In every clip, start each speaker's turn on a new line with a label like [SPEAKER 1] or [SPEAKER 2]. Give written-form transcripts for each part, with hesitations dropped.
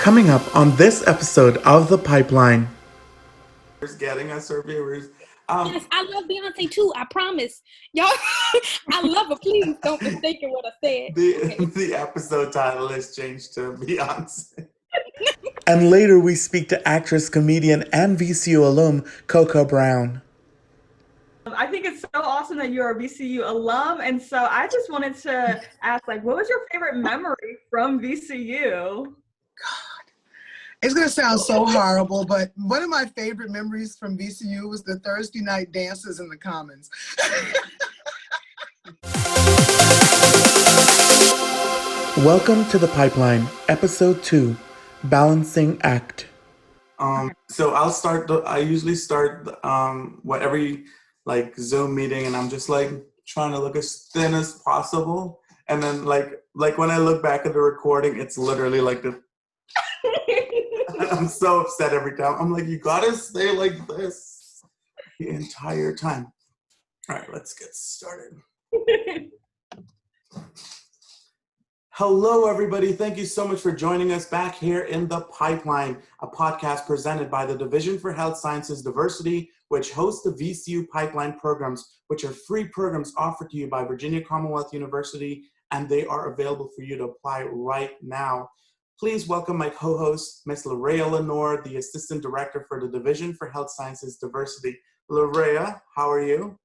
[SPEAKER 1] Coming up on this episode of The Pipeline.
[SPEAKER 2] Getting us our viewers.
[SPEAKER 3] Yes, I love Beyonce too. I promise. Y'all, I love her. Please don't mistake what I said.
[SPEAKER 2] The episode title is changed to Beyonce.
[SPEAKER 1] And later we speak to actress, comedian, and VCU alum, Coco Brown.
[SPEAKER 4] I think it's so awesome that you're a VCU alum. And so I just wanted to ask, what was your favorite memory from VCU?
[SPEAKER 5] God, it's going to sound so horrible, but one of my favorite memories from VCU was the Thursday night dances in the Commons.
[SPEAKER 1] Welcome to The Pipeline, Episode 2, Balancing Act.
[SPEAKER 2] So I usually start every Zoom meeting, and I'm just trying to look as thin as possible. And then when I look back at the recording, it's literally like the I'm so upset every time. I'm like, you gotta stay like this the entire time. All right, let's get started. Hello, everybody. Thank you so much for joining us back here in The Pipeline, a podcast presented by the Division for Health Sciences Diversity, which hosts the VCU Pipeline programs, which are free programs offered to you by Virginia Commonwealth University, and they are available for you to apply right now. Please welcome my co-host, Ms. LaRae Linoir, the Assistant Director for the Division for Health Sciences Diversity. LaRae, how are you?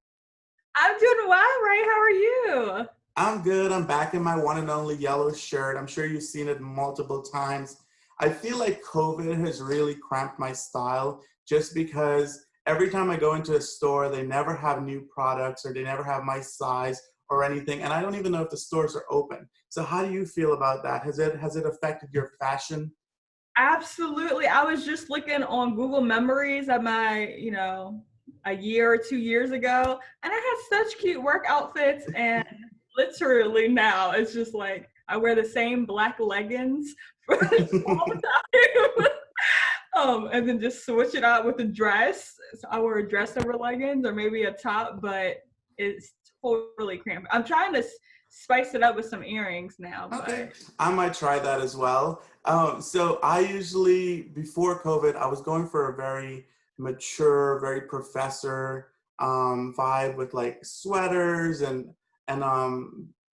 [SPEAKER 4] I'm doing well, Ray. How are you?
[SPEAKER 2] I'm good. I'm back in my one and only yellow shirt. I'm sure you've seen it multiple times. I feel like COVID has really cramped my style just because every time I go into a store, they never have new products or they never have my size or anything. And I don't even know if the stores are open. So how do you feel about that? Has it affected your fashion?
[SPEAKER 4] Absolutely. I was just looking on Google Memories at my, a year or 2 years ago, and I had such cute work outfits, and literally now it's just I wear the same black leggings for all the time. And then just switch it out with a dress. So I wear a dress over leggings or maybe a top, but it's totally cramped. I'm trying to spice it up with some earrings now.
[SPEAKER 2] Okay, I might try that as well. So I usually, before COVID, I was going for a very mature, very professor vibe with sweaters and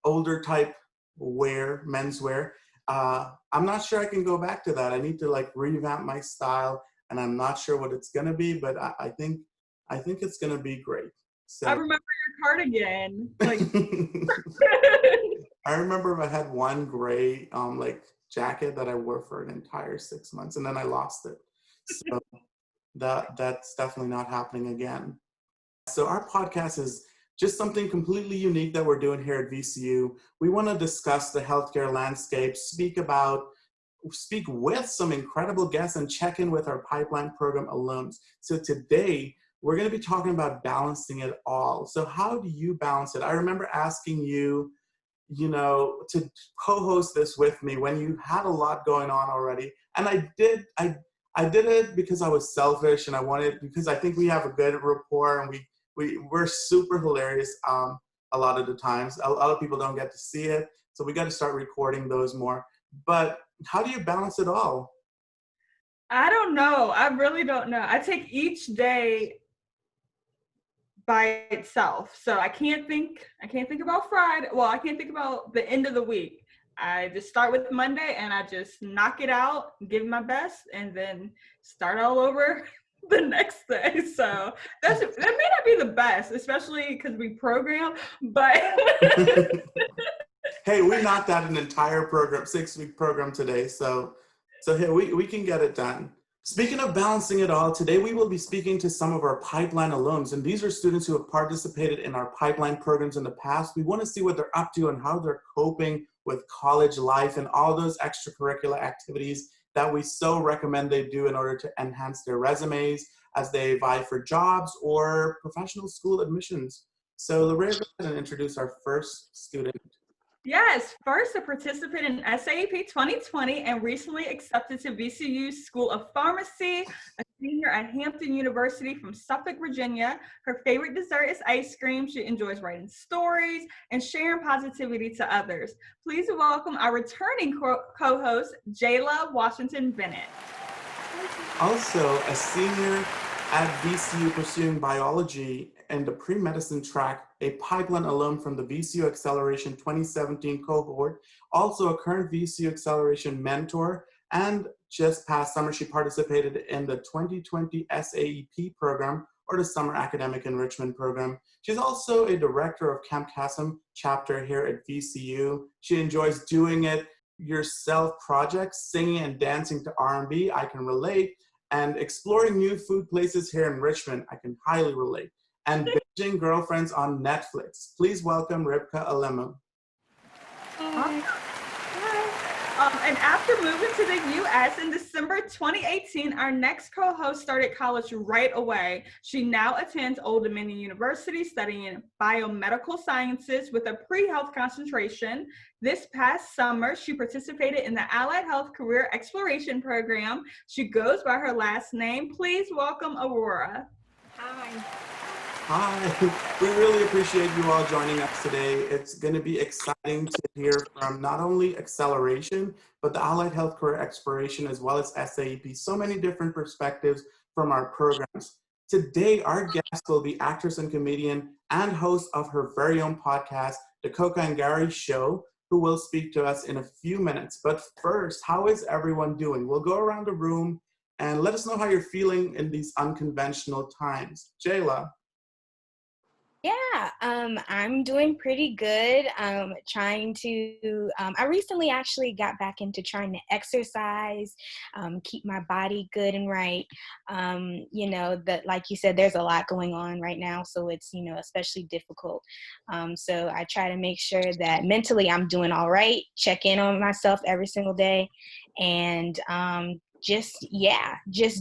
[SPEAKER 2] older type wear, menswear. I'm not sure I can go back to that. I need to revamp my style, and I'm not sure what it's gonna be, but I think it's gonna be great. So
[SPEAKER 4] I remember your cardigan.
[SPEAKER 2] I remember I had one gray jacket that I wore for an entire 6 months, and then I lost it. So that's definitely not happening again. So our podcast is just something completely unique that we're doing here at VCU. We want to discuss the healthcare landscape, speak with some incredible guests, and check in with our pipeline program alums. So today, we're going to be talking about balancing it all. So how do you balance it? I remember asking you, to co-host this with me when you had a lot going on already. And I did it because I was selfish, and because I think we have a good rapport, and we're super hilarious a lot of the times. A lot of people don't get to see it, so we got to start recording those more. But how do you balance it all?
[SPEAKER 4] I don't know. I really don't know. I take each day by itself. So I can't think about Friday. Well, I can't think about the end of the week. I just start with Monday and I just knock it out, give my best, and then start all over the next day. So that may not be the best, especially because we program, but
[SPEAKER 2] hey, we knocked out an entire program, 6-week program today. So hey, we can get it done. Speaking of balancing it all, today we will be speaking to some of our pipeline alums, and these are students who have participated in our pipeline programs in the past. We want to see what they're up to and how they're coping with college life and all those extracurricular activities that we so recommend they do in order to enhance their resumes as they vie for jobs or professional school admissions. So LaRae, go ahead and introduce our first student.
[SPEAKER 4] Yes, first a participant in SAEP 2020 and recently accepted to VCU School of Pharmacy, a senior at Hampton University from Suffolk, Virginia. Her favorite dessert is ice cream. She enjoys writing stories and sharing positivity to others. Please welcome our returning co-host, Jayla Washington Bennett.
[SPEAKER 2] Also, a senior at VCU pursuing biology and the pre-medicine track, a Pipeline alum from the VCU Acceleration 2017 cohort, also a current VCU Acceleration mentor, and just past summer, she participated in the 2020 SAEP program, or the Summer Academic Enrichment Program. She's also a director of Camp Cassim chapter here at VCU. She enjoys doing it yourself projects, singing and dancing to R&B, I can relate, and exploring new food places here in Richmond, I can highly relate, and binging girlfriends on Netflix. Please welcome Ribka Alemu.
[SPEAKER 4] And after moving to the U.S. in December 2018, our next co-host started college right away. She now attends Old Dominion University studying biomedical sciences with a pre-health concentration. This past summer, she participated in the Allied Health Career Exploration Program. She goes by her last name. Please welcome Aurora.
[SPEAKER 3] Hi.
[SPEAKER 2] Hi, we really appreciate you all joining us today. It's going to be exciting to hear from not only Acceleration, but the Allied Health Career Exploration as well as SAEP. So many different perspectives from our programs. Today, our guest will be actress and comedian and host of her very own podcast, The Coca and Gary Show, who will speak to us in a few minutes. But first, how is everyone doing? We'll go around the room and let us know how you're feeling in these unconventional times. Jayla.
[SPEAKER 3] Yeah, I'm doing pretty good. I recently actually got back into trying to exercise, keep my body good and right. Like you said, there's a lot going on right now, so it's, especially difficult. So I try to make sure that mentally I'm doing all right, check in on myself every single day, and just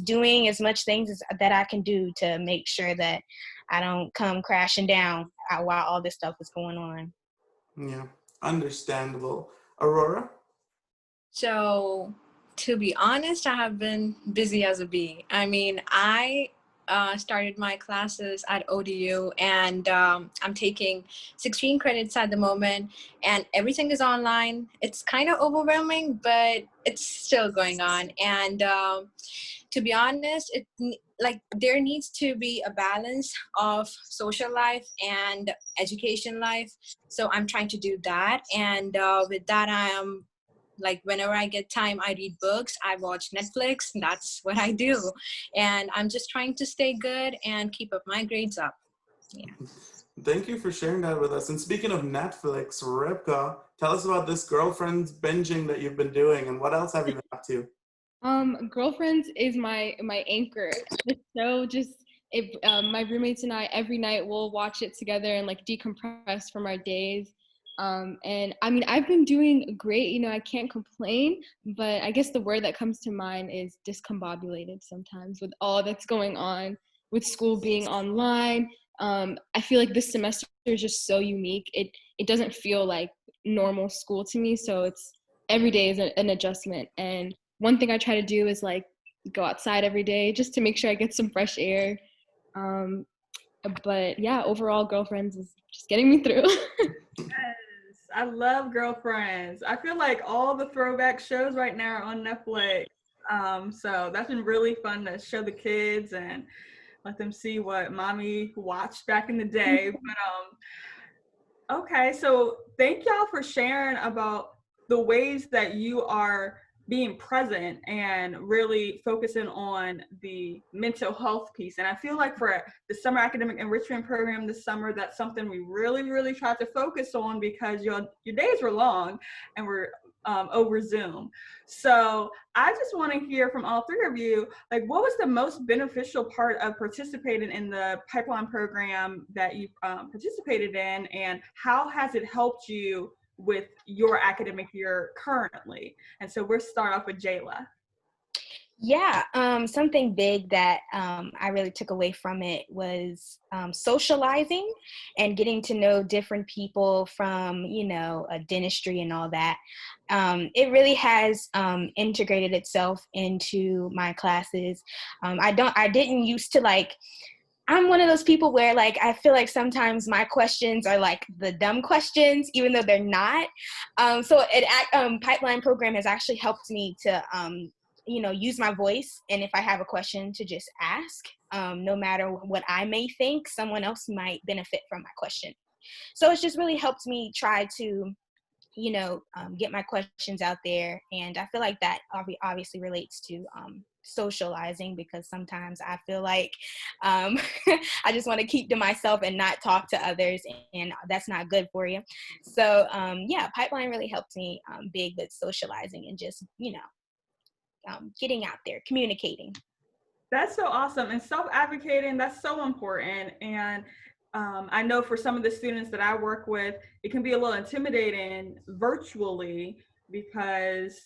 [SPEAKER 3] doing as much things that I can do to make sure that I don't come crashing down while all this stuff is going on.
[SPEAKER 2] Yeah, understandable. Aurora?
[SPEAKER 6] So, to be honest, I have been busy as a bee. I mean, I started my classes at ODU, and I'm taking 16 credits at the moment, and everything is online. It's kind of overwhelming, but it's still going on. And to be honest, there needs to be a balance of social life and education life. So I'm trying to do that. And with that, I am whenever I get time, I read books, I watch Netflix, and that's what I do. And I'm just trying to stay good and keep up my grades up. Yeah.
[SPEAKER 2] Thank you for sharing that with us. And speaking of Netflix, Ribka, tell us about this girlfriend's binging that you've been doing, and what else have you been up to?
[SPEAKER 7] Girlfriends is my anchor. The show my roommates and I every night we'll watch it together and decompress from our days. And I mean, I've been doing great, I can't complain, but I guess the word that comes to mind is discombobulated sometimes with all that's going on with school being online. I feel like this semester is just so unique. It doesn't feel like normal school to me. So it's every day is an adjustment. And one thing I try to do is go outside every day just to make sure I get some fresh air. But yeah, overall Girlfriends is just getting me through.
[SPEAKER 4] Yes, I love Girlfriends. I feel like all the throwback shows right now are on Netflix. So that's been really fun to show the kids and let them see what mommy watched back in the day. But okay, so thank y'all for sharing about the ways that you are being present and really focusing on the mental health piece. And I feel like for the Summer Academic Enrichment Program this summer, that's something we really, really tried to focus on because your days were long and we're over Zoom. So I just want to hear from all three of you, what was the most beneficial part of participating in the Pipeline program that you participated in, and how has it helped you with your academic year currently? And so we'll start off with Jayla.
[SPEAKER 3] Yeah, something big that I really took away from it was socializing and getting to know different people from, dentistry and all that. It really has integrated itself into my classes. I didn't used to I'm one of those people where I feel like sometimes my questions are like the dumb questions, even though they're not. Pipeline program has actually helped me to, use my voice. And if I have a question to just ask, no matter what I may think, someone else might benefit from my question. So it's just really helped me try to, get my questions out there. And I feel like that obviously relates to socializing, because sometimes I feel like I just want to keep to myself and not talk to others, and that's not good for you. So Pipeline really helped me big with socializing and just, getting out there, communicating.
[SPEAKER 4] That's so awesome. And self-advocating, that's so important. And I know for some of the students that I work with, it can be a little intimidating virtually because,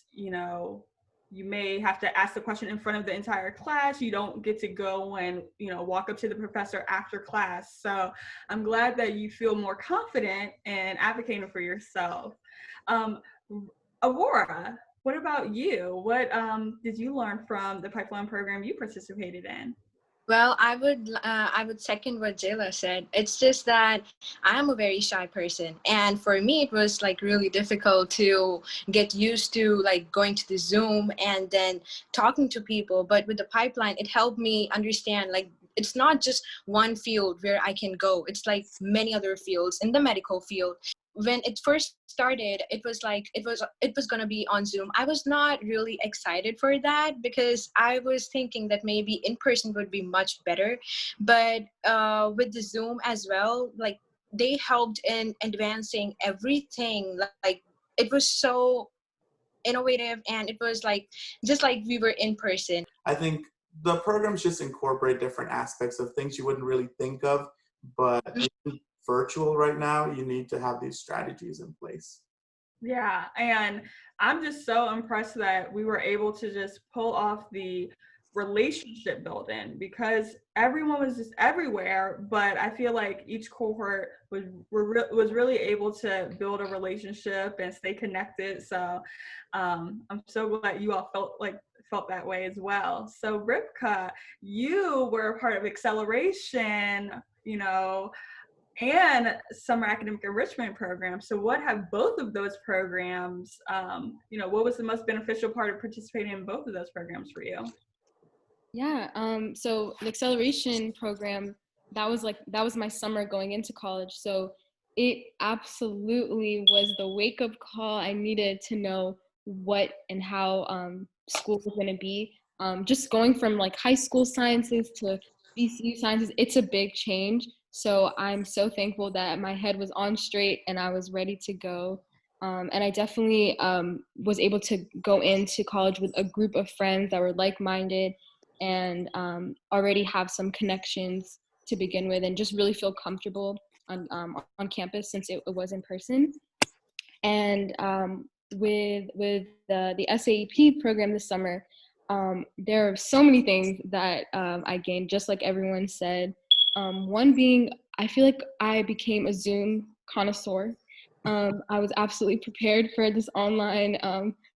[SPEAKER 4] you may have to ask the question in front of the entire class. You don't get to go and, walk up to the professor after class. So I'm glad that you feel more confident in advocating for yourself. Aurora, what about you? What did you learn from the Pipeline program you participated in?
[SPEAKER 6] Well, I would second what Jayla said. It's just that I am a very shy person, and for me, it was like really difficult to get used to like going to the Zoom and then talking to people. But with the Pipeline, it helped me understand like it's not just one field where I can go. It's like many other fields in the medical field. When it first started, it was like it was going to be on Zoom. I was not really excited for that because I was thinking that maybe in person would be much better, but with the Zoom as well, like they helped in advancing everything. Like it was so innovative, and it was like just like we were in person.
[SPEAKER 2] I think the programs just incorporate different aspects of things you wouldn't really think of, but virtual right now, you need to have these strategies in place.
[SPEAKER 4] Yeah, and I'm just so impressed that we were able to just pull off the relationship building because everyone was just everywhere, but I feel like each cohort was really able to build a relationship and stay connected. So I'm so glad you all felt that way as well. So Ripka, you were a part of Acceleration, and Summer Academic Enrichment program. So what have both of those programs, what was the most beneficial part of participating in both of those programs for you?
[SPEAKER 7] Yeah, so the acceleration program, that was my summer going into college. So it absolutely was the wake-up call I needed to know what and how school was going to be. Just going from like high school sciences to VCU sciences, it's a big change. So I'm so thankful that my head was on straight and I was ready to go. And I definitely was able to go into college with a group of friends that were like-minded and already have some connections to begin with, and just really feel comfortable on campus since it was in person. And with the SAEP program this summer, there are so many things that I gained, just like everyone said. One being, I feel like I became a Zoom connoisseur. I was absolutely prepared for this online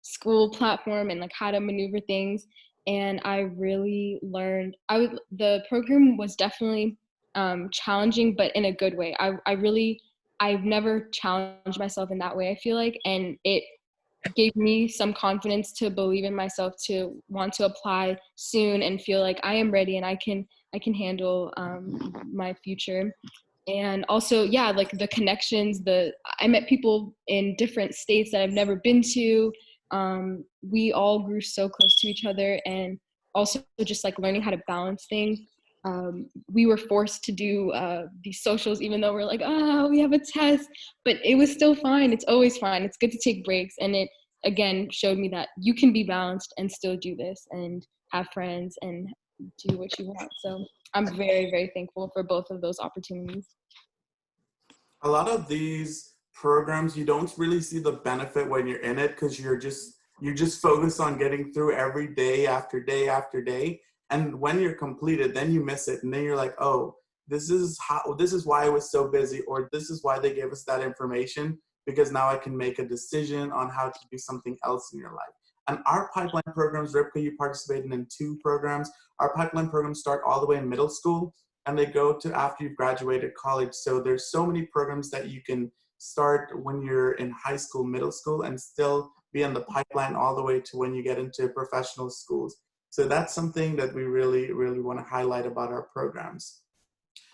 [SPEAKER 7] school platform and like how to maneuver things. And I really learned, the program was definitely challenging, but in a good way. I've never challenged myself in that way, I feel like, and it gave me some confidence to believe in myself, to want to apply soon and feel like I am ready and I can handle my future. And also, yeah, like the connections, I met people in different states that I've never been to. We all grew so close to each other, and also just like learning how to balance things. We were forced to do these socials, even though we're like, we have a test, but it was still fine. It's always fine. It's good to take breaks. And it, again, showed me that you can be balanced and still do this and have friends and do what you want. So I'm very, very thankful for both of those opportunities.
[SPEAKER 2] A lot of these programs, you don't really see the benefit when you're in it because you're just You just focus on getting through every day after day after day. And when you're completed, then you miss it. And then you're like, oh, this is why I was so busy, or this is why they gave us that information, because now I can make a decision on how to do something else in your life. And our pipeline programs, Ripka, you participated in 2 programs. Our pipeline programs start all the way in middle school, and they go to after you've graduated college. So there's so many programs that you can start when you're in high school, middle school, and still be in the pipeline all the way to when you get into professional schools. So that's something that we really, really want to highlight about our programs.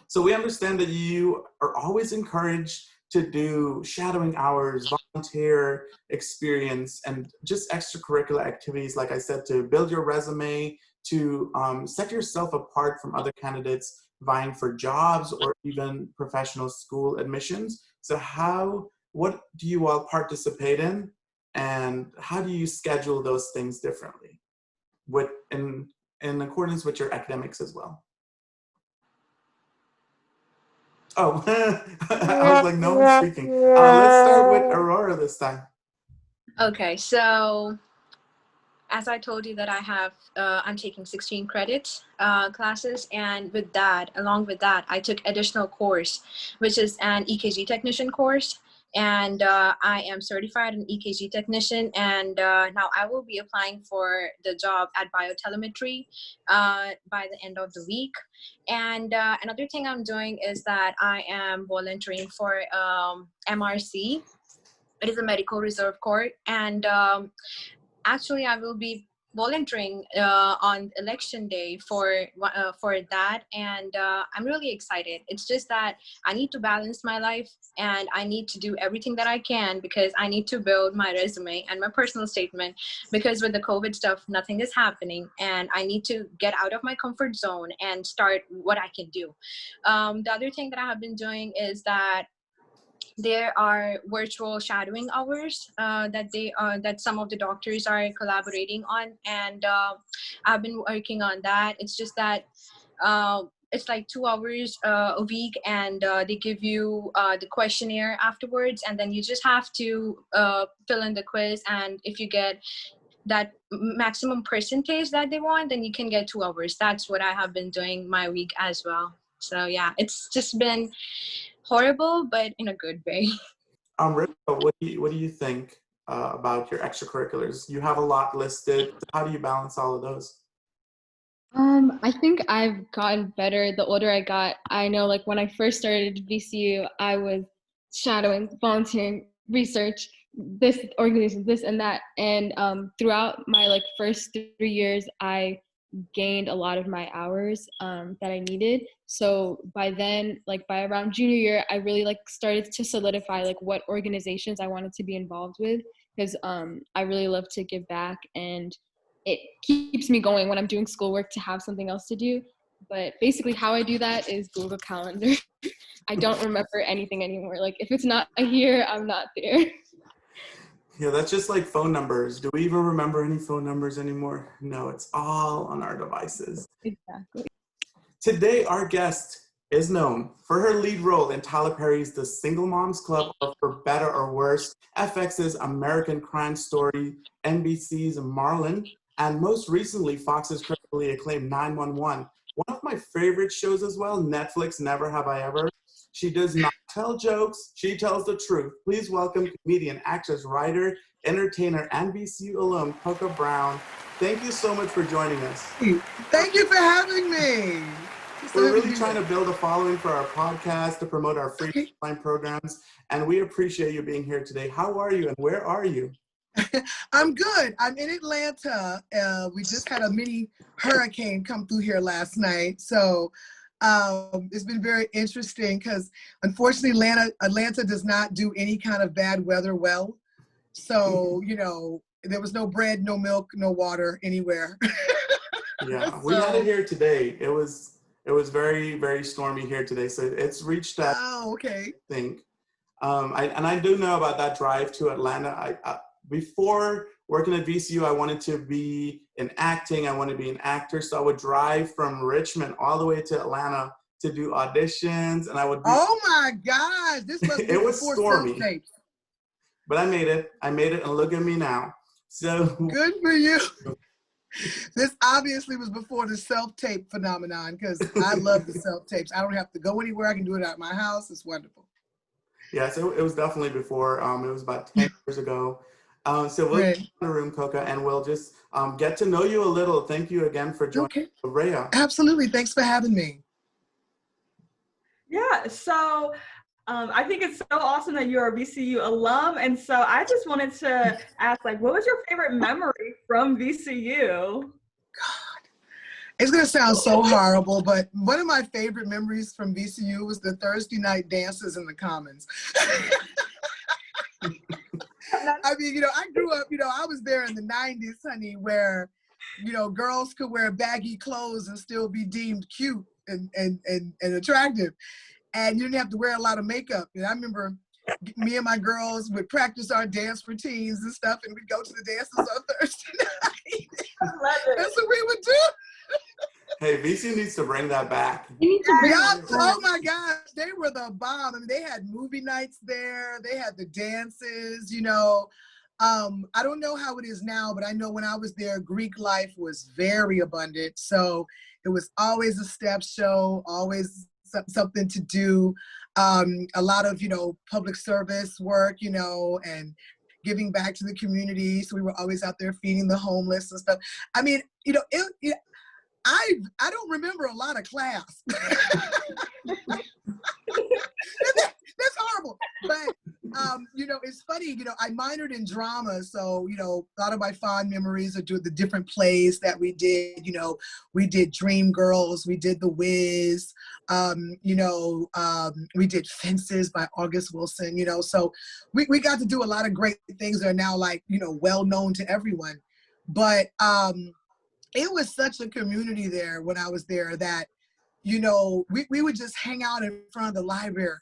[SPEAKER 2] So we understand that you are always encouraged to do shadowing hours, volunteer experience, and just extracurricular activities, like I said, to build your resume, to set yourself apart from other candidates vying for jobs or even professional school admissions. So what do you all participate in, and how do you schedule those things differently in accordance with your academics as well? Oh, I was like, no one's speaking. Let's start with Aurora this time.
[SPEAKER 6] Okay, so as I told you that I'm taking 16 credits classes, and along with that, I took additional course, which is an EKG technician course. And I am certified an EKG technician, and now I will be applying for the job at biotelemetry by the end of the week. And another thing I'm doing is that I am volunteering for MRC. It is a medical reserve corps, and actually I will be volunteering on election day for that, and I'm really excited. It's just that I need to balance my life, and I need to do everything that I can, because I need to build my resume and my personal statement, because with the COVID stuff, nothing is happening, and I need to get out of my comfort zone and start what I can do. The other thing that I have been doing is that there are virtual shadowing hours that some of the doctors are collaborating on, and I've been working on that. It's just that it's like 2 hours a week, and they give you the questionnaire afterwards, and then you just have to fill in the quiz, and if you get that maximum percentage that they want, then you can get 2 hours. That's what I have been doing my week as well. So yeah, it's just been horrible, but in a good way.
[SPEAKER 2] Ripka, what do you think about your extracurriculars? You have a lot listed. How do you balance all of those?
[SPEAKER 7] I think I've gotten better the older I got. I know, like, when I first started VCU, I was shadowing, volunteering, research, this organization, this and that. And throughout my first 3 years, I gained a lot of my hours that I needed. So by then, by around junior year, I really started to solidify what organizations I wanted to be involved with, because I really love to give back, and it keeps me going when I'm doing schoolwork to have something else to do. But basically how I do that is Google Calendar. I don't remember anything anymore. If it's not here, I'm not there.
[SPEAKER 2] Yeah, that's just like phone numbers. Do we even remember any phone numbers anymore? No, it's all on our devices.
[SPEAKER 7] Exactly.
[SPEAKER 2] Today, our guest is known for her lead role in Tyler Perry's The Single Moms Club, or for better or worse, FX's American Crime Story, NBC's Marlon, and most recently, Fox's critically acclaimed 911. One of my favorite shows as well, Netflix Never Have I Ever. She does not tell jokes, she tells the truth. Please welcome comedian, actress, writer, entertainer, and VCU alum, Coco Brown. Thank you so much for joining us.
[SPEAKER 5] Thank you for having me.
[SPEAKER 2] We're really trying to build a following for our podcast to promote our free online programs, and we appreciate you being here today. How are you, and where are you?
[SPEAKER 5] I'm good. I'm in Atlanta. We just had a mini hurricane come through here last night. So it's been very interesting because unfortunately Atlanta does not do any kind of bad weather well. So, there was no bread, no milk, no water anywhere.
[SPEAKER 2] Yeah, we had it here today. It was very, very stormy here today. So it's reached that.
[SPEAKER 5] Oh, okay.
[SPEAKER 2] I think. I do know about that drive to Atlanta. Before working at VCU, I wanted to be in acting. I wanted to be an actor. So I would drive from Richmond all the way to Atlanta to do auditions. And I would be,
[SPEAKER 5] oh my gosh, this must be
[SPEAKER 2] it was stormy.
[SPEAKER 5] tapes.
[SPEAKER 2] But I made it. And look at me now. So
[SPEAKER 5] Good for you. This obviously was before the self-tape phenomenon, because I love the self-tapes. I don't have to go anywhere. I can do it at my house. It's wonderful.
[SPEAKER 2] yeah, so it was definitely before. It was about 10 years ago. So we'll
[SPEAKER 5] Right.
[SPEAKER 2] get in the room, Coca, and we'll just get to know you a little. Thank you again for joining
[SPEAKER 5] Okay.
[SPEAKER 2] LaRae.
[SPEAKER 5] Absolutely. Thanks for having me.
[SPEAKER 4] Yeah, so I think it's so awesome that you're a VCU alum. And so I just wanted to ask, like, what was your favorite memory from VCU?
[SPEAKER 5] It's going to sound so horrible, but one of my favorite memories from VCU was the Thursday night dances in the Commons. I mean, you know, I grew up, you know, I was there in the 90s, honey, where, you know, girls could wear baggy clothes and still be deemed cute and attractive. And you didn't have to wear a lot of makeup. And I remember me and my girls would practice our dance routines and stuff, and we'd go to the dances on Thursday night.
[SPEAKER 4] I love it.
[SPEAKER 5] That's what we would do.
[SPEAKER 2] Hey, VCU needs to bring that back.
[SPEAKER 7] You need to bring
[SPEAKER 5] Yeah,
[SPEAKER 7] it
[SPEAKER 5] oh
[SPEAKER 7] back.
[SPEAKER 5] my gosh, they were the bomb. I mean, they had movie nights there. They had the dances, you know. I don't know how it is now, but I know when I was there, Greek life was very abundant. So it was always a step show, always something to do. A lot of, you know, public service work, you know, and giving back to the community. So we were always out there feeding the homeless and stuff. I mean, you know, I don't remember a lot of class. That's horrible. But, you know, it's funny, you know, I minored in drama. So, you know, a lot of my fond memories are the different plays that we did. You know, we did Dream Girls, we did The Wiz, you know, we did Fences by August Wilson, you know. So we got to do a lot of great things that are now, like, you know, well known to everyone. But it was such a community there when I was there that, you know, we would just hang out in front of the library.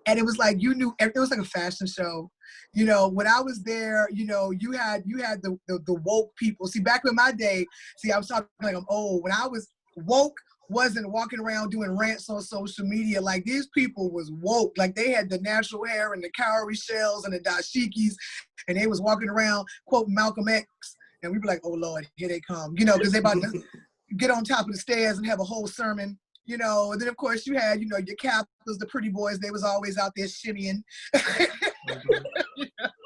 [SPEAKER 5] And it was like, you knew, it was like a fashion show. You know, when I was there, you know, you had the woke people. See, back in my day, see, I was talking like I'm old. When I was woke, wasn't walking around doing rants on social media. Like, these people was woke. Like, they had the natural hair and the cowrie shells and the dashikis, and they was walking around quoting Malcolm X. And we were like, oh Lord, here they come. You know, because they about to get on top of the stairs and have a whole sermon. You know, and then of course you had, you know, your Capitals, the pretty boys, they was always out there shimmying. You know?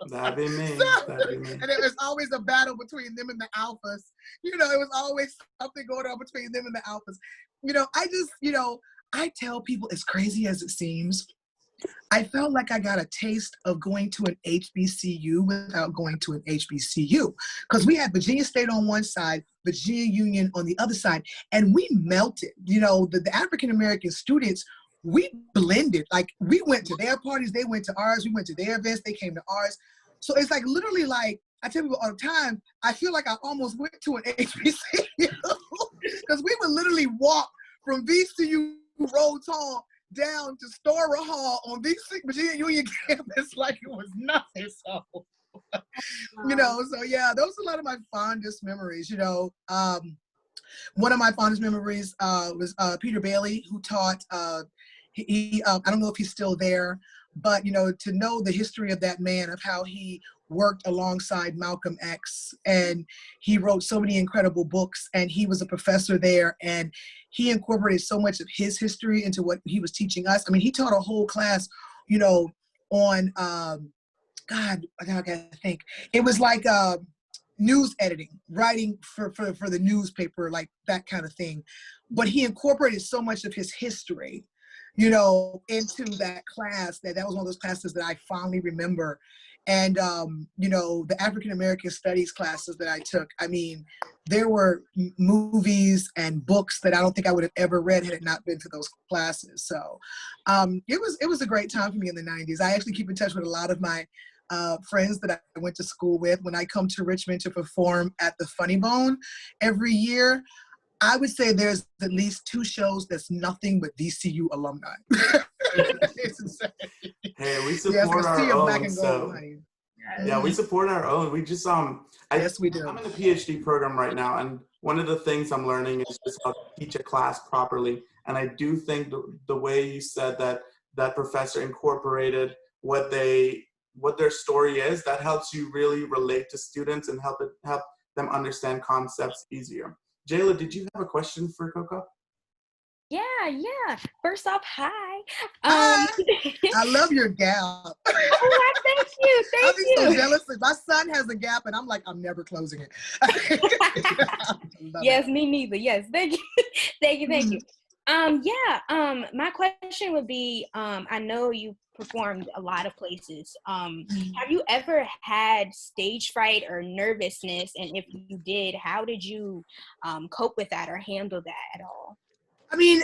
[SPEAKER 2] That'd be me. That'd be me.
[SPEAKER 5] And there was always a battle between them and the alphas. You know, it was always something going on between them and the alphas. You know, I just, you know, I tell people, as crazy as it seems, I felt like I got a taste of going to an HBCU without going to an HBCU, because we had Virginia State on one side, Virginia Union on the other side, and we melted. You know, the African-American students, we blended. Like, we went to their parties, they went to ours, we went to their events, they came to ours. So it's like literally, like, I tell people all the time, I feel like I almost went to an HBCU because we would literally walk from VCU Rhodes Hall down to Storer Hall on Virginia Union campus like it was nothing. So, you know, so yeah, those are a lot of my fondest memories. You know, one of my fondest memories was Peter Bailey, who taught, I don't know if he's still there, but, you know, to know the history of that man, of how he worked alongside Malcolm X, and he wrote so many incredible books, and he was a professor there, and he incorporated so much of his history into what he was teaching us. I mean, he taught a whole class, you know, on, God, I gotta think. It was like news editing, writing for the newspaper, like that kind of thing. But he incorporated so much of his history, you know, into that class, that was one of those classes that I fondly remember. And, you know, the African-American studies classes that I took, I mean, there were movies and books that I don't think I would have ever read had it not been for those classes. So it was a great time for me in the 90s. I actually keep in touch with a lot of my friends that I went to school with. When I come to Richmond to perform at the Funny Bone every year, I would say there's at least 2 shows that's nothing but VCU alumni. It's insane.
[SPEAKER 2] Hey, we support our own. So
[SPEAKER 5] honey.
[SPEAKER 2] yeah, we support our own. We just
[SPEAKER 5] Yes, we do.
[SPEAKER 2] I'm in the PhD program right now, and one of the things I'm learning is just how to teach a class properly. And I do think the way you said that professor incorporated what they what their story is, that helps you really relate to students and help them understand concepts easier. Jayla, did you have a question for Coco?
[SPEAKER 3] Yeah. First off, hi.
[SPEAKER 5] Hi. I love your gap.
[SPEAKER 3] Oh, why, thank you.
[SPEAKER 5] I'll
[SPEAKER 3] Thank
[SPEAKER 5] be so
[SPEAKER 3] you.
[SPEAKER 5] jealous. My son has a gap, and I'm like, I'm never closing it.
[SPEAKER 3] Yes, me neither. Yes, thank you. Thank you. My question would be, I know you performed a lot of places. Have you ever had stage fright or nervousness? And if you did, how did you cope with that or handle that at all?
[SPEAKER 5] I mean,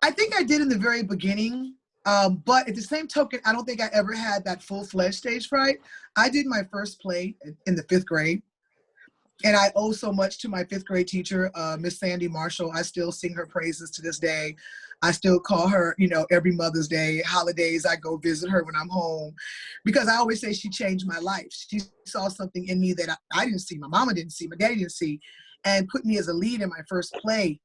[SPEAKER 5] I think I did in the very beginning, but at the same token, I don't think I ever had that full-fledged stage fright. I did my first play in the 5th grade, and I owe so much to my 5th grade teacher, Miss Sandy Marshall. I still sing her praises to this day. I still call her, every Mother's Day, holidays, I go visit her when I'm home, because I always say she changed my life. She saw something in me that I didn't see, my mama didn't see, my daddy didn't see, and put me as a lead in my first play.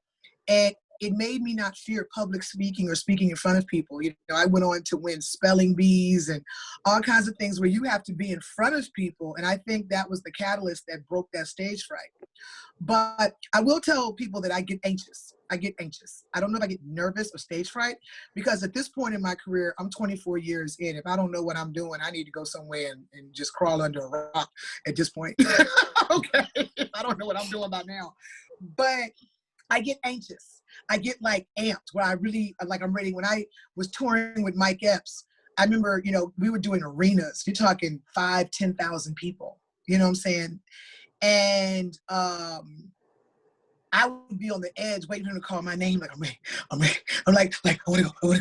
[SPEAKER 5] And it made me not fear public speaking or speaking in front of people. I went on to win spelling bees and all kinds of things where you have to be in front of people. And I think that was the catalyst that broke that stage fright. But I will tell people that I get anxious. I don't know if I get nervous or stage fright, because at this point in my career, I'm 24 years in. If I don't know what I'm doing, I need to go somewhere and just crawl under a rock at this point. Okay, I don't know what I'm doing by now. But I get anxious. I get like amped where I really, like I'm ready. When I was touring with Mike Epps, I remember, we were doing arenas. You're talking 5,000, 10,000 people. You know what I'm saying? And I would be on the edge waiting for him to call my name. Like, I'm ready. I'm like, I want to go.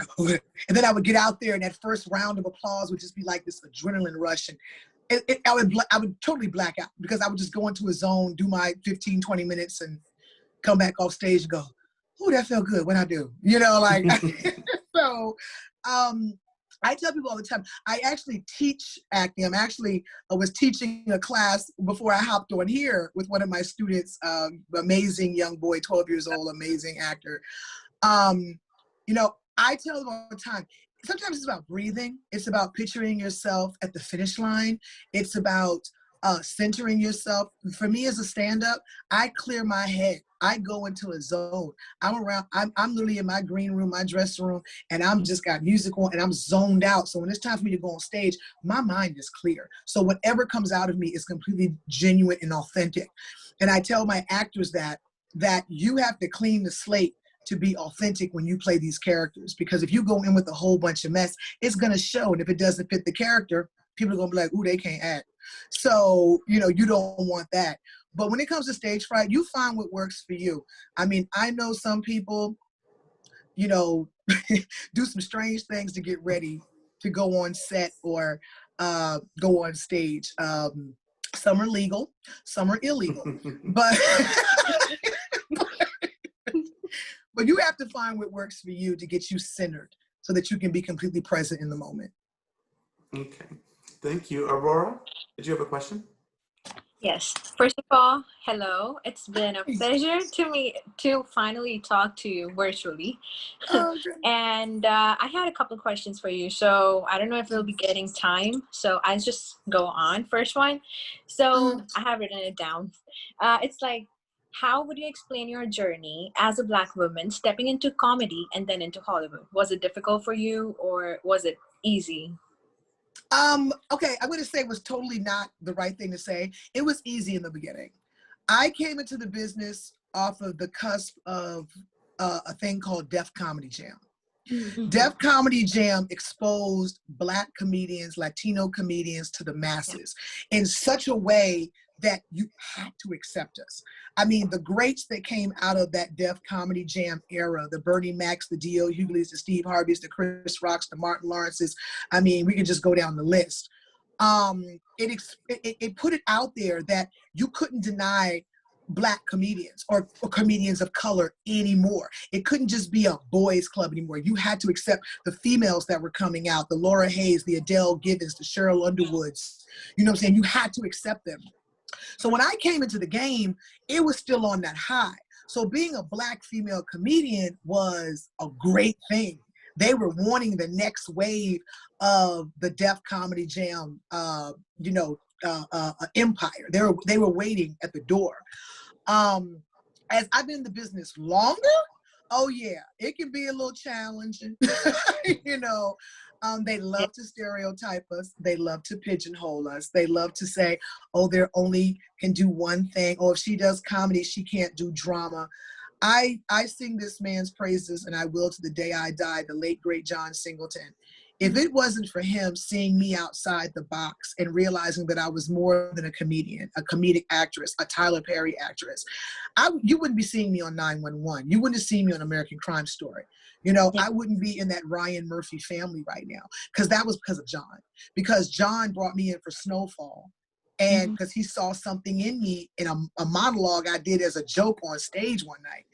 [SPEAKER 5] And then I would get out there and that first round of applause would just be like this adrenaline rush. And I would totally black out, because I would just go into a zone, do my 15, 20 minutes and come back off stage and go, oh, that felt good. What'd I do? So I tell people all the time, I actually teach acting. I was teaching a class before I hopped on here with one of my students, amazing young boy, 12 years old, amazing actor. I tell them all the time, sometimes it's about breathing. It's about picturing yourself at the finish line. It's about centering yourself. For me as a stand-up, I clear my head. I go into a zone. I'm literally in my green room, my dressing room, and I'm just got music on and I'm zoned out. So when it's time for me to go on stage, my mind is clear. So whatever comes out of me is completely genuine and authentic. And I tell my actors that you have to clean the slate to be authentic when you play these characters. Because if you go in with a whole bunch of mess, it's gonna show. And if it doesn't fit the character, people are gonna be like, ooh, they can't act. So, you don't want that. But when it comes to stage fright, you find what works for you. I mean, I know some people, do some strange things to get ready to go on set or go on stage. Some are legal, some are illegal. But but you have to find what works for you to get you centered so that you can be completely present in the moment.
[SPEAKER 2] Okay. Thank you. Aurora, did you have a question?
[SPEAKER 6] Yes. First of all, hello. It's been a pleasure to finally talk to you virtually. And I had a couple of questions for you. So I don't know if we'll be getting time. So I'll just go on. First one. So I have written it down. It's like, how would you explain your journey as a Black woman stepping into comedy and then into Hollywood? Was it difficult for you or was it easy?
[SPEAKER 5] Okay, I'm going to say it was totally not the right thing to say. It was easy in the beginning. I came into the business off of the cusp of a thing called Def Comedy Jam. Mm-hmm. Def Comedy Jam exposed Black comedians, Latino comedians to the masses in such a way that you had to accept us. I mean, the greats that came out of that Def Comedy Jam era, the Bernie Macs, the D.L. Hughley's, the Steve Harveys, the Chris Rocks, the Martin Lawrences, I mean, we could just go down the list. It put it out there that you couldn't deny Black comedians or comedians of color anymore. It couldn't just be a boys club anymore. You had to accept the females that were coming out, the Laura Hayes, the Adele Givens, the Cheryl Underwoods. You know what I'm saying? You had to accept them. So when I came into the game, it was still on that high. So being a Black female comedian was a great thing They were wanting the next wave of the Def Comedy Jam, empire. They were waiting at the door. As I've been in the business longer, oh yeah, it can be a little challenging. They love to stereotype us. They love to pigeonhole us. They love to say, oh, they only can do one thing. Or if she does comedy, she can't do drama. I sing this man's praises, and I will to the day I die, the late, great John Singleton. If it wasn't for him seeing me outside the box and realizing that I was more than a comedian, a comedic actress, a Tyler Perry actress, you wouldn't be seeing me on 911. You wouldn't have seen me on American Crime Story. I wouldn't be in that Ryan Murphy family right now, because that was because of John. Because John brought me in for Snowfall. And because he saw something in me in a monologue I did as a joke on stage one night.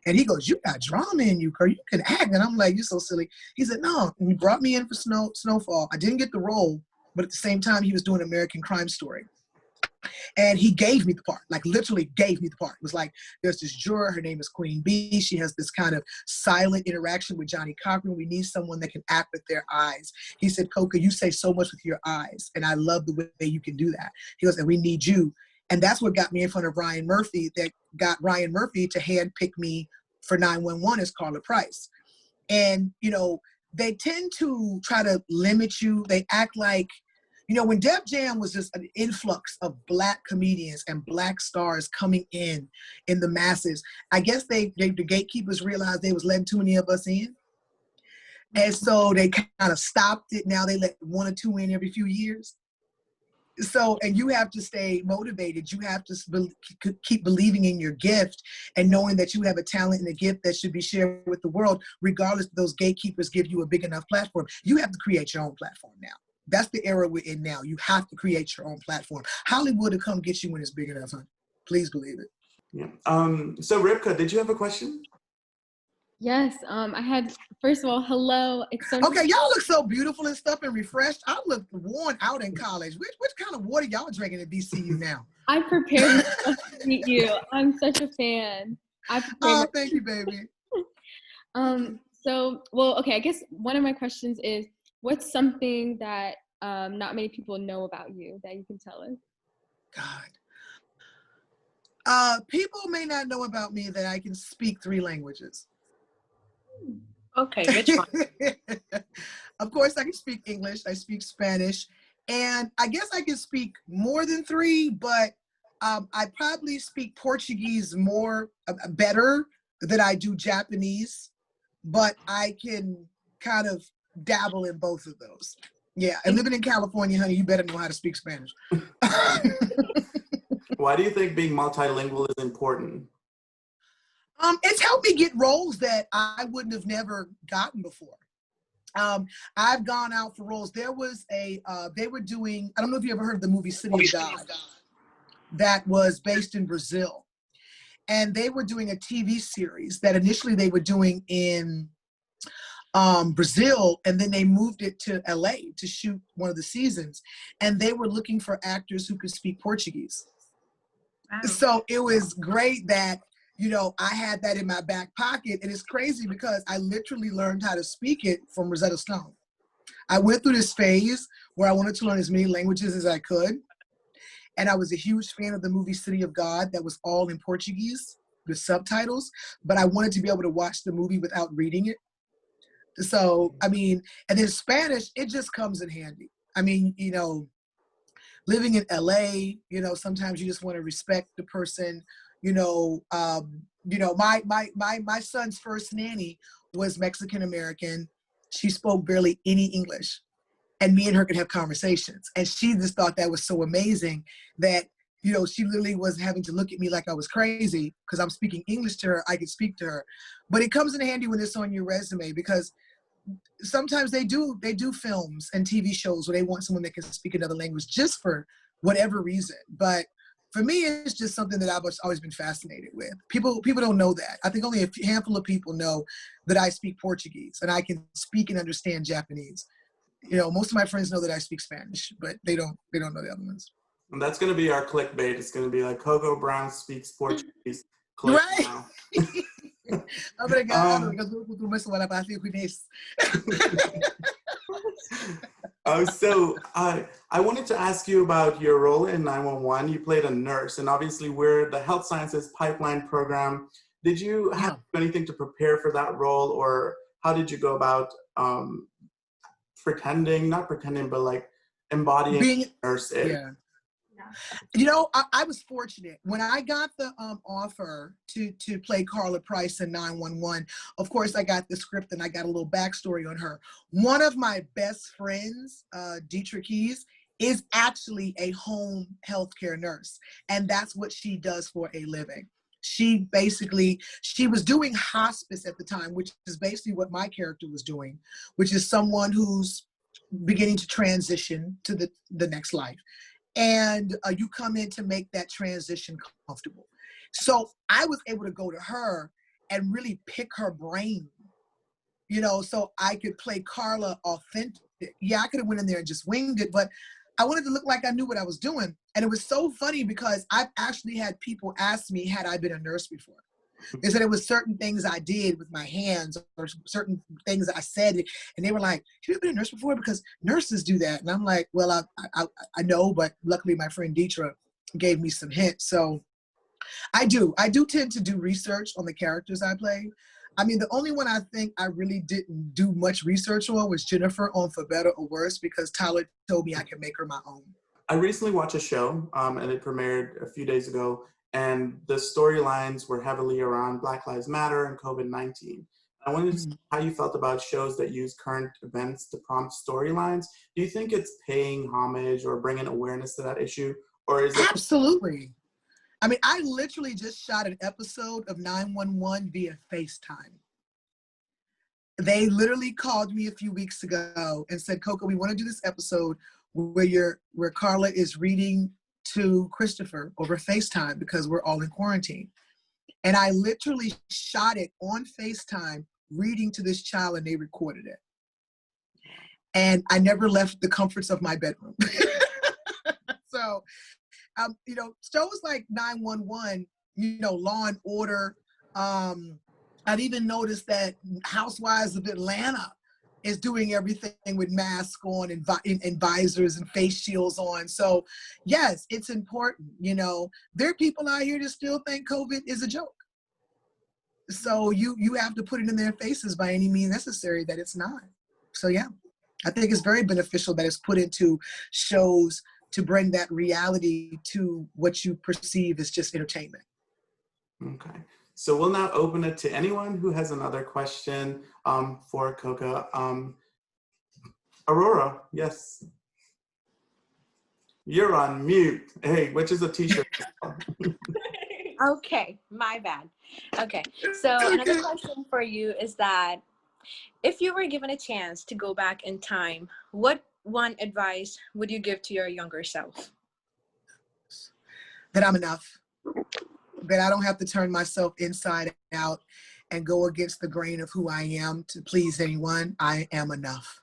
[SPEAKER 5] And he goes, you got drama in you, girl. You can act. And I'm like, you're so silly. He said, no. And he brought me in for Snowfall. I didn't get the role, but at the same time, he was doing American Crime Story. And he gave me the part, like literally gave me the part. It was like, there's this juror, her name is Queen Bee. She has this kind of silent interaction with Johnny Cochran. We need someone that can act with their eyes. He said, Coca, you say so much with your eyes. And I love the way you can do that. He goes, and we need you. And that's what got me in front of Ryan Murphy, that got Ryan Murphy to handpick me for 911 as Carla Price. And, they tend to try to limit you. They act like, when Def Jam was just an influx of Black comedians and Black stars coming in the masses, I guess the gatekeepers realized they was letting too many of us in. And so they kind of stopped it. Now they let 1 or 2 in every few years. So, and you have to stay motivated. You have to keep believing in your gift and knowing that you have a talent and a gift that should be shared with the world, regardless if those gatekeepers give you a big enough platform. You have to create your own platform now. That's the era we're in now. You have to create your own platform. Hollywood will come get you when it's big enough, honey. Please believe it.
[SPEAKER 2] Yeah. So Rivka, did you have a question?
[SPEAKER 7] Yes, I had, first of all, hello. It's so
[SPEAKER 5] Okay, y'all look so beautiful and stuff and refreshed. I look worn out in college. Which kind of water y'all drinking at VCU now?
[SPEAKER 7] I prepared myself to meet you. I'm such a fan.
[SPEAKER 5] Oh, thank you, baby.
[SPEAKER 7] Okay, I guess one of my questions is, what's something that not many people know about you that you can tell us?
[SPEAKER 5] God. People may not know about me that I can speak 3 languages.
[SPEAKER 6] Okay, which one?
[SPEAKER 5] Of course, I can speak English. I speak Spanish. And I guess I can speak more than 3, but I probably speak Portuguese better than I do Japanese. But I can kind of dabble in both of those. Yeah, and living in California, honey, you better know how to speak Spanish.
[SPEAKER 2] Why do you think being multilingual is important?
[SPEAKER 5] It's helped me get roles that I wouldn't have never gotten before. I've gone out for roles. There was they were doing, I don't know if you ever heard of the movie City of God, that was based in Brazil. And they were doing a TV series that initially they were doing in Brazil, and then they moved it to LA to shoot one of the seasons. And they were looking for actors who could speak Portuguese. Wow. So it was great that, I had that in my back pocket. And it's crazy because I literally learned how to speak it from Rosetta Stone. I went through this phase where I wanted to learn as many languages as I could. And I was a huge fan of the movie City of God that was all in Portuguese with subtitles, but I wanted to be able to watch the movie without reading it. So, and then Spanish, it just comes in handy. Living in LA, sometimes you just want to respect the person. My son's first nanny was Mexican American. She spoke barely any English, and me and her could have conversations. And she just thought that was so amazing that, she literally wasn't having to look at me like I was crazy because I'm speaking English to her. I could speak to her. But it comes in handy when it's on your resume, because sometimes they do films and TV shows where they want someone that can speak another language just for whatever reason. But for me, it's just something that I've always been fascinated with. People don't know that. I think only a handful of people know that I speak Portuguese and I can speak and understand Japanese. Most of my friends know that I speak Spanish, but they don't know the other ones.
[SPEAKER 2] And that's going to be our clickbait. It's going to be like Coco Brown speaks Portuguese. Click
[SPEAKER 5] right.
[SPEAKER 2] now.
[SPEAKER 5] Obrigado. Nós vamos
[SPEAKER 2] So I wanted to ask you about your role in 911. You played a nurse, and obviously we're the Health Sciences Pipeline Program. Did you have to do anything to prepare for that role, or how did you go about not pretending, but like embodying
[SPEAKER 5] being
[SPEAKER 2] nurse?
[SPEAKER 5] yeah. You know, I was fortunate when I got the offer to play Carla Price in 911. Of course, I got the script and I got a little backstory on her. One of my best friends, Dietrich Keys, is actually a home healthcare nurse, and that's what she does for a living. She was doing hospice at the time, which is basically what my character was doing, which is someone who's beginning to transition to the next life. And you come in to make that transition comfortable. So I was able to go to her and really pick her brain, you know, so I could play Carla authentic. Yeah, I could have went in there and just winged it, but I wanted to look like I knew what I was doing. And it was so funny because I've actually had people ask me, had I been a nurse before? They said it was certain things I did with my hands or certain things I said. And they were like, have you been a nurse before? Because nurses do that. And I'm like, well, I know, but luckily my friend Dietrich gave me some hints. So I do tend to do research on the characters I play. I mean, the only one I think I really didn't do much research on was Jennifer on For Better or Worse, because Tyler told me I could make her my own.
[SPEAKER 2] I recently watched a show, and it premiered a few days ago, and the storylines were heavily around Black Lives Matter and COVID-19. I wanted to see how you felt about shows that use current events to prompt storylines. Do you think it's paying homage or bringing awareness to that issue, or is it?
[SPEAKER 5] Absolutely. I mean, I literally just shot an episode of 911 via FaceTime. They literally called me a few weeks ago and said, Coco, we want to do this episode where Carla is reading to Christopher over FaceTime because we're all in quarantine. And I literally shot it on FaceTime reading to this child, and they recorded it. And I never left the comforts of my bedroom. So, you know, shows like 911, you know, Law and Order. I've even noticed that Housewives of Atlanta is doing everything with masks on and visors and face shields on. So yes, it's important. You know, there are people out here that still think COVID is a joke. So you have to put it in their faces by any means necessary that it's not. So yeah, I think it's very beneficial that it's put into shows to bring that reality to what you perceive as just entertainment.
[SPEAKER 2] Okay. So we'll now open it to anyone who has another question for Coco. Aurora, yes. You're on mute. Hey, which is a t-shirt.
[SPEAKER 6] Okay, my bad. Okay, so another question for you is that if you were given a chance to go back in time, what one advice would you give to your younger self?
[SPEAKER 5] That I'm enough. That I don't have to turn myself inside out and go against the grain of who I am to please anyone. I am enough.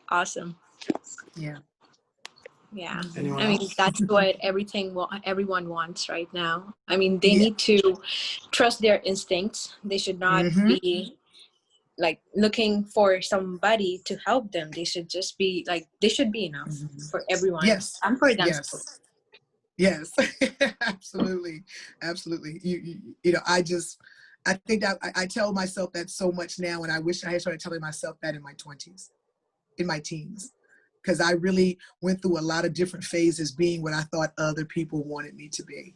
[SPEAKER 6] Awesome.
[SPEAKER 5] Yeah.
[SPEAKER 6] Yeah.
[SPEAKER 2] Anyone
[SPEAKER 6] I mean,
[SPEAKER 2] else?
[SPEAKER 6] that's what everyone wants right now. I mean, they need to trust their instincts. They should not be like looking for somebody to help them. They should just be like, they should be enough for everyone.
[SPEAKER 5] Yes.
[SPEAKER 6] And for them.
[SPEAKER 5] Yes. Yes. Absolutely. Absolutely. You know, I think that I tell myself that so much now, and I wish I had started telling myself that in my 20s, in my teens, because I really went through a lot of different phases being what I thought other people wanted me to be.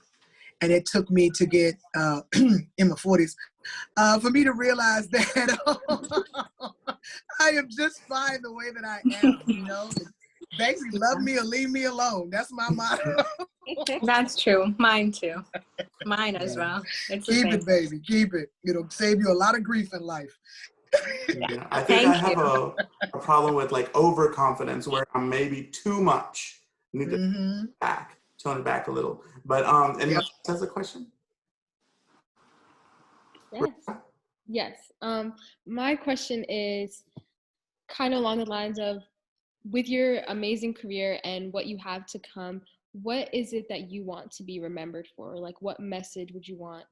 [SPEAKER 5] And it took me to get in my 40s for me to realize that I am just fine the way that I am, you know. Basically, love me or leave me alone. That's my motto.
[SPEAKER 6] That's true. Mine too. Mine as well. It's
[SPEAKER 5] Keep it, baby. Keep it. It'll save you a lot of grief in life.
[SPEAKER 2] Yeah, I think I have a problem with like overconfidence where I'm maybe too much. I need to tone it back a little. But anyone else has a question?
[SPEAKER 7] Yes. My question is kind of along the lines of, with your amazing career and what you have to come, what is it that you want to be remembered for? Like, what message would you want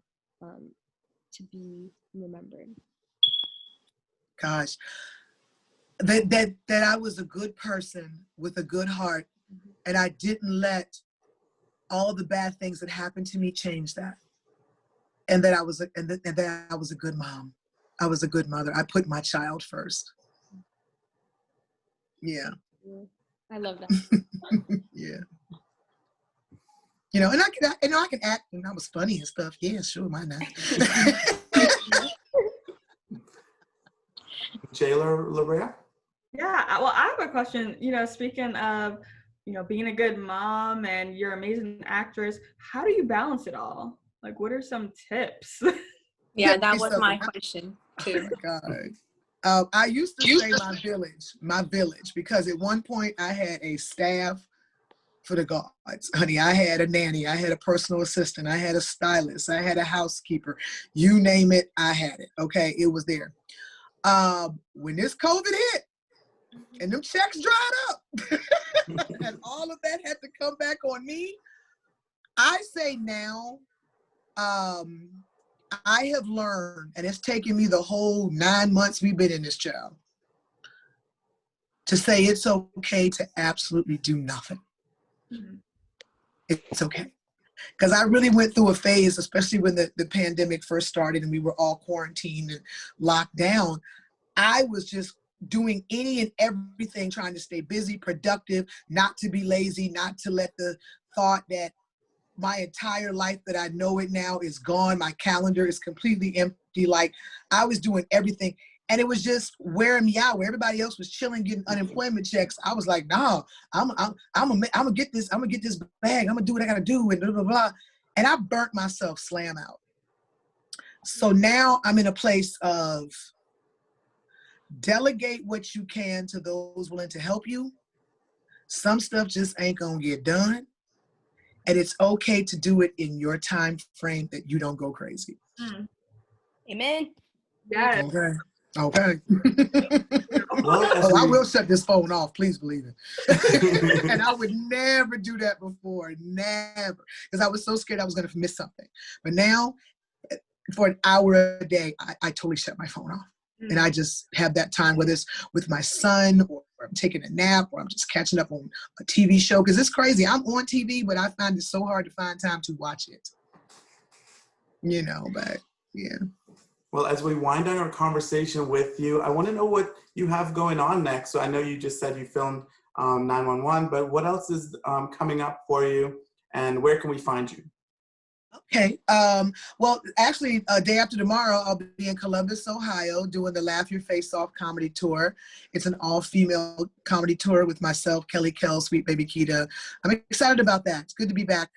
[SPEAKER 7] to be remembered?
[SPEAKER 5] Gosh, that I was a good person with a good heart, and I didn't let all the bad things that happened to me change that. And that I was a good mom. I was a good mother. I put my child first. Yeah.
[SPEAKER 7] I love that.
[SPEAKER 5] Yeah. You know, and I can act, and I was funny and stuff. Yeah, sure, why not?
[SPEAKER 2] Jayla LaRae?
[SPEAKER 4] Yeah, well, I have a question. You know, speaking of, you know, being a good mom and you're an amazing actress, how do you balance it all? Like, what are some tips?
[SPEAKER 6] Yeah, that was my question too.
[SPEAKER 5] Oh my God. I used to say my village, because at one point I had a staff for the gods. Honey, I had a nanny, I had a personal assistant, I had a stylist, I had a housekeeper. You name it, I had it. Okay, it was there. When this COVID hit and them checks dried up and all of that had to come back on me, I say now, I have learned, and it's taken me the whole 9 months we've been in this job, to say it's okay to absolutely do nothing.
[SPEAKER 4] Mhm.
[SPEAKER 5] It's okay. Because I really went through a phase, especially when the pandemic first started and we were all quarantined and locked down. I was just doing any and everything, trying to stay busy, productive, not to be lazy, not to let the thought that my entire life that I know it now is gone. My calendar is completely empty. Like, I was doing everything. And it was just wearing me out. Where everybody else was chilling, getting unemployment checks, I was like, "No, I'm gonna get this. I'm gonna get this bag. I'm gonna do what I gotta do." And blah blah blah. And I burnt myself slam out. So now I'm in a place of delegate what you can to those willing to help you. Some stuff just ain't gonna get done. And it's okay to do it in your time frame, that you don't go crazy.
[SPEAKER 3] Amen.
[SPEAKER 4] Yes.
[SPEAKER 5] Okay. Okay.
[SPEAKER 2] Well,
[SPEAKER 5] Oh, I will shut this phone off. Please believe it. And I would never do that before. Never. Because I was so scared I was going to miss something. But now, for an hour a day, I totally shut my phone off. And I just have that time, whether it's with my son, or I'm taking a nap, or I'm just catching up on a TV show. Because it's crazy. I'm on TV, but I find it so hard to find time to watch it. You know, but yeah.
[SPEAKER 2] Well, as we wind down our conversation with you, I want to know what you have going on next. So I know you just said you filmed 911, but what else is coming up for you, and where can we find you?
[SPEAKER 5] Okay. Well, actually, day after tomorrow, I'll be in Columbus, Ohio, doing the Laugh Your Face Off comedy tour. It's an all-female comedy tour with myself, Kelly Kell, Sweet Baby Keita. I'm excited about that. It's good to be back,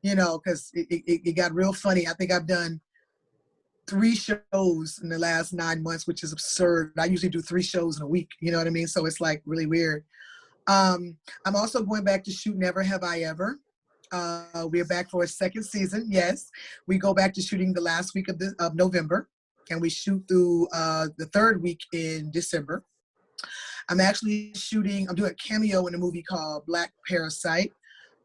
[SPEAKER 5] you know, because it got real funny. I think I've done 3 shows in the last 9 months, which is absurd. I usually do 3 shows in a week, you know what I mean? So it's like really weird. I'm also going back to shoot Never Have I Ever. We are back for a 2nd season. Yes, we go back to shooting the last week of November, and we shoot through the 3rd week in December. I'm actually doing a cameo in a movie called Black Parasite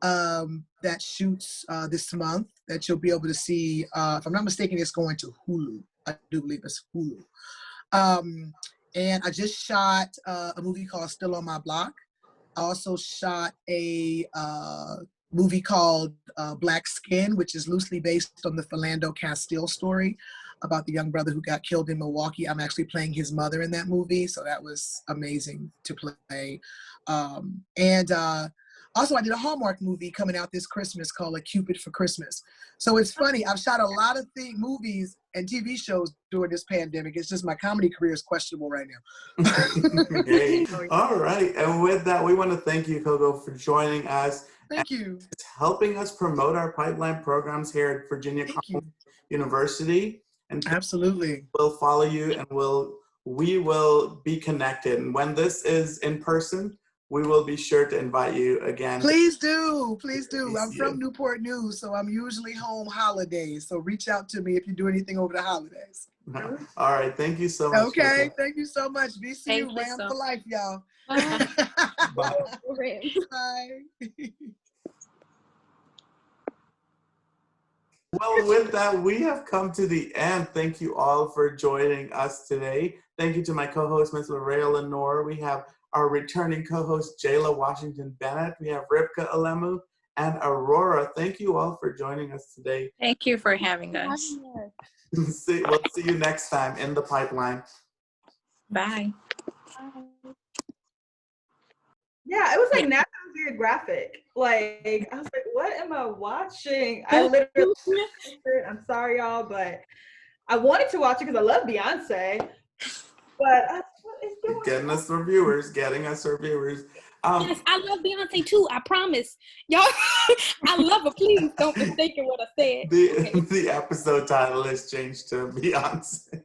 [SPEAKER 5] that shoots this month, that you'll be able to see. If I'm not mistaken, it's going to Hulu. I do believe it's Hulu. And I just shot a movie called Still on My Block. I also shot a movie called Black Skin, which is loosely based on the Philando Castile story about the young brother who got killed in Milwaukee. I'm actually playing his mother in that movie, so that was amazing to play. Also, I did a Hallmark movie coming out this Christmas called A Cupid for Christmas. So it's funny, I've shot a lot of movies and TV shows during this pandemic. It's just my comedy career is questionable right now.
[SPEAKER 2] Okay. All right. And with that, we want to thank you, Coco, for joining us.
[SPEAKER 5] Thank you.
[SPEAKER 2] Helping us promote our pipeline programs here at Virginia University. And
[SPEAKER 5] absolutely,
[SPEAKER 2] we'll follow you, and we will be connected. And when this is in person, we will be sure to invite you again.
[SPEAKER 5] Please do. Please do. I'm from Newport News, so I'm usually home holidays. So reach out to me if you do anything over the holidays.
[SPEAKER 2] All right. Thank you so much.
[SPEAKER 5] Okay. Coco. Thank you so much. VCU Ram for life, y'all.
[SPEAKER 7] Bye.
[SPEAKER 5] Bye.
[SPEAKER 2] Well, with that, we have come to the end. Thank you all for joining us today. Thank you to my co-host, Ms. LaRae Linoir. We have our returning co-host, Jayla Washington Bennett. We have Ripka Alemu and Aurora. Thank you all for joining us today.
[SPEAKER 6] Thank you for having us.
[SPEAKER 2] We'll see you next time in the pipeline.
[SPEAKER 6] Bye.
[SPEAKER 4] Yeah, it was like National Geographic. Like, I was like, what am I watching? I literally, I'm sorry, y'all, but I wanted to watch it because I love Beyonce. But what is going on?
[SPEAKER 2] Getting us our viewers.
[SPEAKER 3] Yes, I love Beyonce too. I promise, y'all. I love her. Please don't mistake what I said.
[SPEAKER 2] The episode title is changed to Beyonce.